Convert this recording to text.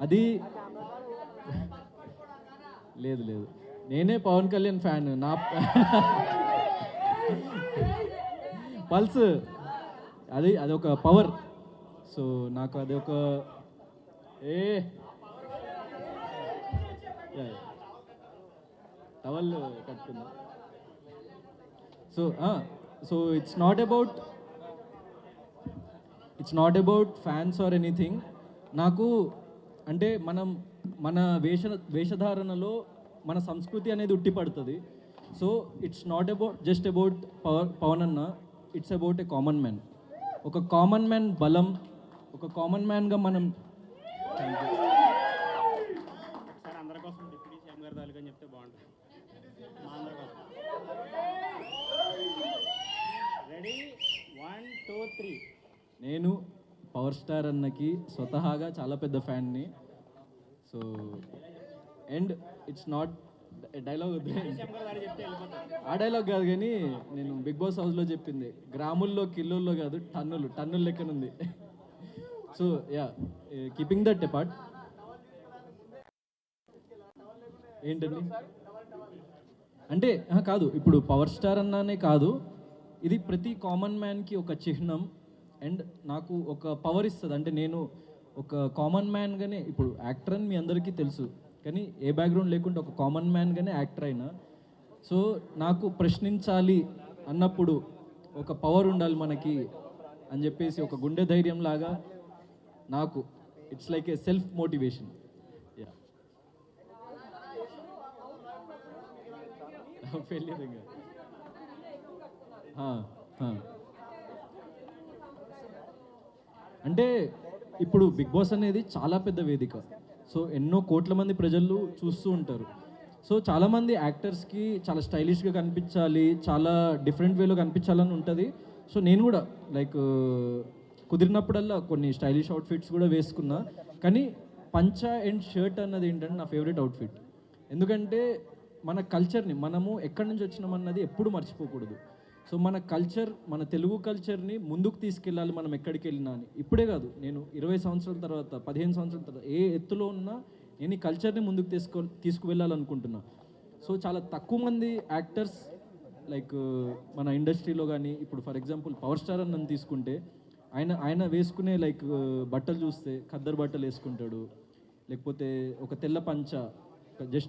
అది లేదు లేదు, నేనే పవన్ కళ్యాణ్ ఫ్యాన్. నా పల్స్ అది ఒక పవర్. సో నాకు అది ఒక ఏ టవల్ కట్టుకుందా. So so it's not about fans or anything. నాకు అంటే మన వేషధారణలో మన సంస్కృతి అనేది ఉట్టిపడుతుంది. So it's not about just about Pawan అన్న, it's about a common man. ఒక కామన్ మ్యాన్ బలం, ఒక కామన్ మ్యాన్గా మనం. సార్ అందరి కోసం డిప్యూటీ సీఎం గారు తాలూకా అని చెప్తే బాగుంటుంది. మా అందరి కోసం రెడీ 1 2 3. నేను పవర్ స్టార్ అన్నకి స్వతహాగా చాలా పెద్ద ఫ్యాన్ని. So and it's not dialogue వద్దు, సీఎం గారు దాడి చెప్తే వెళ్ళిపోతారు. ఆ డైలాగ్ కాదు, కానీ నేను బిగ్ బాస్ హౌస్లో చెప్పింది గ్రాముల్లో కిలోల్లో కాదు టన్నులు లెక్కనుంది. So yeah, keeping that apart. ఏంటండి అంటే కాదు, ఇప్పుడు పవర్ స్టార్ అన్నానే కాదు, ఇది ప్రతి కామన్ మ్యాన్కి ఒక చిహ్నం. అండ్ నాకు ఒక పవర్ ఇస్తుంది. అంటే నేను ఒక కామన్ మ్యాన్గానే, ఇప్పుడు యాక్టర్ అని మీ అందరికీ తెలుసు, కానీ ఏ బ్యాక్గ్రౌండ్ లేకుండా ఒక కామన్ మ్యాన్గానే యాక్టర్ అయినా. సో నాకు ప్రశ్నించాలి అన్నప్పుడు ఒక పవర్ ఉండాలి మనకి అని చెప్పేసి ఒక గుండె ధైర్యం లాగా నాకు it's like a self motivation. Yeah, failure ఇంకా అంటే ఇప్పుడు బిగ్ బాస్ అనేది చాలా పెద్ద వేదిక. సో ఎన్నో కోట్ల మంది ప్రజలు చూస్తూ ఉంటారు. సో చాలామంది యాక్టర్స్కి చాలా స్టైలిష్గా కనిపించాలి, చాలా డిఫరెంట్ వేలో కనిపించాలని ఉంటుంది. సో నేను కూడా లైక్ కుదిరినప్పుడల్లా కొన్ని స్టైలిష్ అవుట్ఫిట్స్ కూడా వేసుకున్నా. కానీ పంచా అండ్ షర్ట్ అన్నది ఏంటంటే నా ఫేవరెట్ అవుట్ఫిట్. ఎందుకంటే మన కల్చర్ని, మనము ఎక్కడి నుంచి వచ్చినామన్నది ఎప్పుడు మర్చిపోకూడదు. సో మన కల్చర్, మన తెలుగు కల్చర్ని ముందుకు తీసుకెళ్ళాలి మనం ఎక్కడికి వెళ్ళినా అని. ఇప్పుడే కాదు, నేను 20 సంవత్సరాల తర్వాత, 15 సంవత్సరాల తర్వాత ఏ ఎత్తులో ఉన్నా నేను ఈ కల్చర్ని ముందుకు తీసుకువెళ్ళాలనుకుంటున్నా. సో చాలా తక్కువ మంది యాక్టర్స్ లైక్ మన ఇండస్ట్రీలో కానీ, ఇప్పుడు ఫర్ ఎగ్జాంపుల్ పవర్ స్టార్ అని నన్ను తీసుకుంటే, ఆయన వేసుకునే లైక్ బట్టలు చూస్తే ఖద్దరు బట్టలు వేసుకుంటాడు, లేకపోతే ఒక తెల్ల పంచ జస్ట్